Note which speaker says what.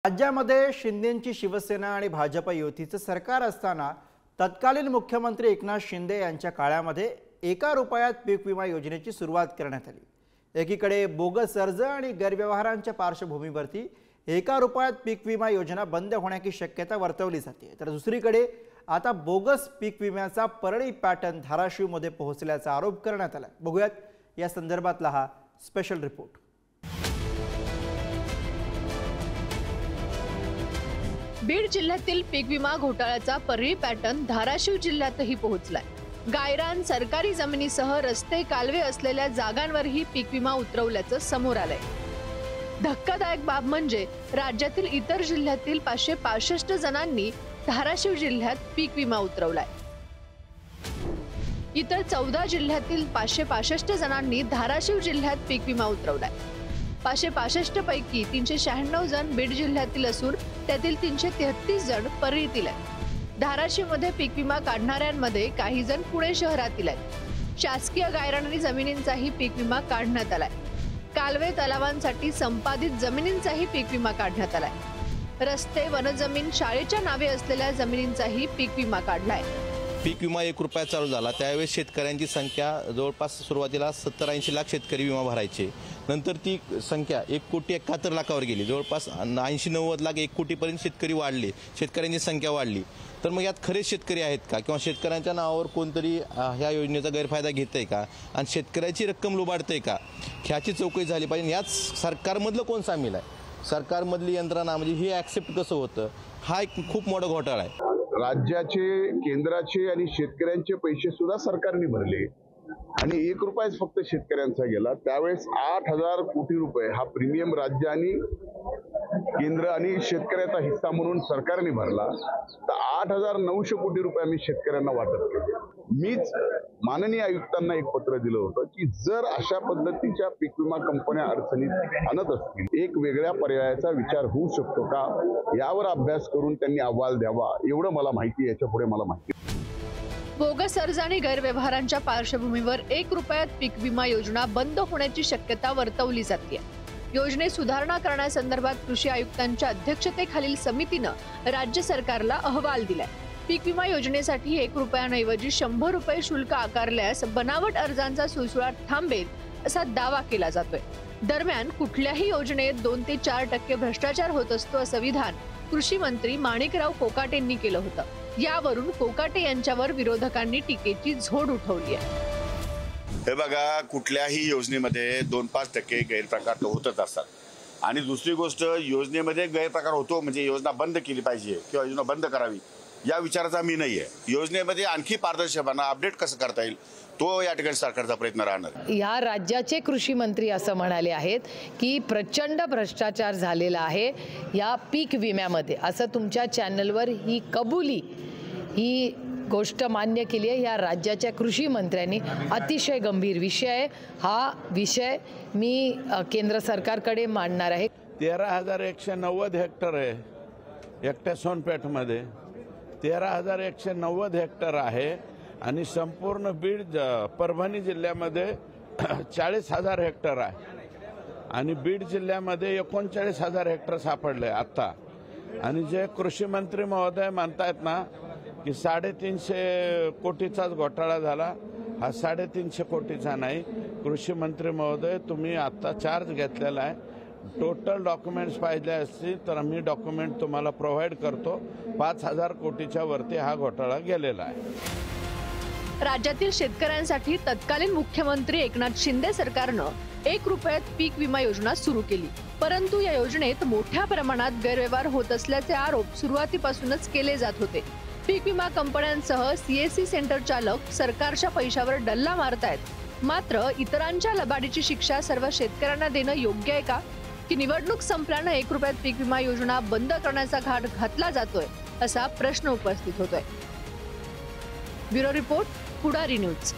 Speaker 1: राज्यामध्ये शिंदेंची शिवसेना आणि भाजप युतीचं सरकार असताना तत्कालीन मुख्यमंत्री एकनाथ शिंदे यांच्या काळामध्ये 1 रुपयात पीक विमा योजनेची सुरुवात करण्यात आली। एकीकडे बोगस अर्ज आणि गैरव्यवहारांच्या पार्श्वभूमीवरती 1 रुपयात पीक विमा योजना बंद होण्याची शक्यता वर्तवली जाते, तर दुसरीकडे आता बोगस पीक विम्याचा परळी पॅटर्न धाराशिवमध्ये पोहोचल्याचा आरोप करण्यात आला। बघूयात या संदर्भातला हा स्पेशल रिपोर्ट।
Speaker 2: बीड जिल्ह्यातील पीक विमा घोटाळ्याचा परळी पॅटर्न धाराशिव जिल्ह्यातही पोहोचलाय। गायरान सरकारी जमिनीसह रस्ते कालवे असलेल्या जागांवरही पीक विमा उतरवल्याचं समोर आलंय। धक्कादायक बाब म्हणजे राज्यातील इतर जिल्ह्यातील 565 जणांनी धाराशिव जिल्ह्यात पीक विमा उतरवलाय। इतर 14 जिल्ह्यातील 565 जणांनी धाराशिव जिल्ह्यात पीक विमा उतरवलाय। 565 पैकी 396 जण बीड जिल्ह्यातील असून त्यातील 333 जण परळीतील आहेत। धाराशिवमध्ये पीक विमा काढणाऱ्यांमध्ये काही जण पुणे शहरातील आहेत। शासकीय गायरान आणि जमिनींचाही पीक विमा काढण्यात आलाय। कालवे तलावांसाठी संपादित जमिनींचाही पीक विमा काढण्यात आलाय। रस्ते वनजमीन शाळेच्या नावे असलेल्या जमिनींचाही पीक विमा काढलाय।
Speaker 3: पीक विमा 1 रुपया चालू झाला त्यावेळेस शेतकऱ्यांची संख्या जवळपास सुरुवातीला 70-80 लाख शेतकरी विमा भरायचे, नंतर ती संख्या 1,71,00,000 गेली, जवळपास 80-90 लाख 1 कोटीपर्यंत शेतकरी वाढले, शेतकऱ्यांची संख्या वाढली। तर मग यात खरेच शेतकरी आहेत का किंवा शेतकऱ्यांच्या नावावर कोणतरी ह्या योजनेचा गैरफायदा घेतय का आणि शेतकऱ्याची रक्कम लुबाडतय का, ह्याची चौकशी झाली पाहिजे। यात सरकारमधलं कोण सामील आहे, सरकारमधली यंत्रणा म्हणजे हे ॲक्सेप्ट कसं होतं, हा एक खूप मोठा घोटाळा आहे।
Speaker 4: राज्याचे, केंद्राचे आणि शेतकऱ्यांचे पैसे सुद्धा सरकारने भरले आणि 1 रुपयाच फक्त शेतकऱ्यांचा गेला। त्यावेळेस 8,000 कोटी रुपये हा प्रीमियम राज्य आणि केंद्र आणि शेतकऱ्याचा हिस्सा म्हणून सरकारने भरला, तर 8,900 कोटी रुपये आम्ही शेतकऱ्यांना वाटप केले। मीच माननीय आयुक्तांना एक पत्र दिलं होतं की जर अशा पद्धतीच्या पीक विमा कंपन्या अडचणीत आणत असतील, एक वेगळ्या पर्यायाचा विचार होऊ शकतो का, यावर अभ्यास करून त्यांनी अहवाल द्यावा, एवढं मला माहिती, याच्या पुढे मला माहिती।
Speaker 2: बोगस अर्ज आणि गैरव्यवहारांच्या पार्श्वभूमीवर 1 रुपयात पीक विमा योजना बंद होण्याची शक्यता वर्तवली जाते। योजनेत सुधारणा करण्यासंदर्भात कृषी आयुक्तांच्या अध्यक्षतेखालील समितीनं राज्य सरकारला अहवाल दिलाय। पीक विमा योजनेसाठी 1 रुपयाऐवजी 100 रुपये शुल्क आकारल्यास बनावट अर्जांचा सुळसुळाट थांबेल असा दावा केला जातोय। दरम्यान कुठल्याही योजनेत 2 ते 4% भ्रष्टाचार होत असतो असं विधान कृषी मंत्री माणिकराव कोकाटेंनी केलं होतं। यावरून कोकाटे यांच्यावर विरोधकांनी टीकेची झोड उठवली आहे।
Speaker 5: हे बघा, कुठल्याही योजनेमध्ये 2-5% गैरप्रकार होतच असतात आणि दुसरी गोष्ट, योजनेमध्ये गैरप्रकार होतो म्हणजे योजना बंद केली पाहिजे किंवा योजना बंद करावी या विचाराचा मी नाही आहे। योजनेमध्ये आणखी पारदर्शकपणा अपडेट कसं करता येईल तो या ठिकाणी सरकारचा प्रयत्न राहणार।
Speaker 6: या राज्याचे कृषी मंत्री असं म्हणाले आहेत की प्रचंड भ्रष्टाचार झालेला आहे या पीक विम्यामध्ये, असं तुमच्या चॅनलवर ही कबुली, ही गोष्ट मान्य केली आहे या राज्याच्या कृषी मंत्र्यांनी। अतिशय गंभीर विषय आहे हा विषय, मी केंद्र सरकारकडे मांडणार आहे।
Speaker 7: 13,190 हेक्टर आहे एकट्या सोनपेठमध्ये, 13,190 हेक्टर आहे आणि संपूर्ण बीड परभणी जिल्ह्यामध्ये 40,000 हेक्टर आहे आणि बीड जिल्ह्यामध्ये 39,000 हेक्टर सापडले आता। आणि जे कृषी मंत्री महोदय म्हणतायत ना की 350 कोटीचाच घोटाळा झाला, हा 350 कोटीचा नाही। कृषी मंत्री महोदय, तुम्ही आता चार्ज घेतलेला आहे, टोटल डॉक्युमेंट्स पाहिजे असतील तर आम्ही डॉक्युमेंट तुम्हाला प्रोव्हाइड करतो। 5,000 कोटीच्या वरती हा घोटाळा गेलेला आहे।
Speaker 2: राज्यातील शेतकऱ्यांसाठी तत्कालीन मुख्यमंत्री एकनाथ शिंदे सरकारनं 1 रुपयात पीक विमा योजना सुरू केली, परंतु या योजनेत मोठ्या प्रमाणात गैरव्यवहार होत असल्याचे आरोप सुरुवातीपासूनच केले जात होते। पीक विमा कंपन्यांसह सीएससी सेंटर चालक सरकारच्या पैशावर डल्ला मारतायत। मात्र इतरांच्या लबाडीची शिक्षा सर्व शेतकऱ्यांना देणं योग्य आहे का, की निवडणूक संपल्यानं 1 रुपयात पीक विमा योजना बंद करण्याचा घाट घातला जातोय असा प्रश्न उपस्थित होतोय। ब्युरो रिपोर्ट, पुढारी न्यूज।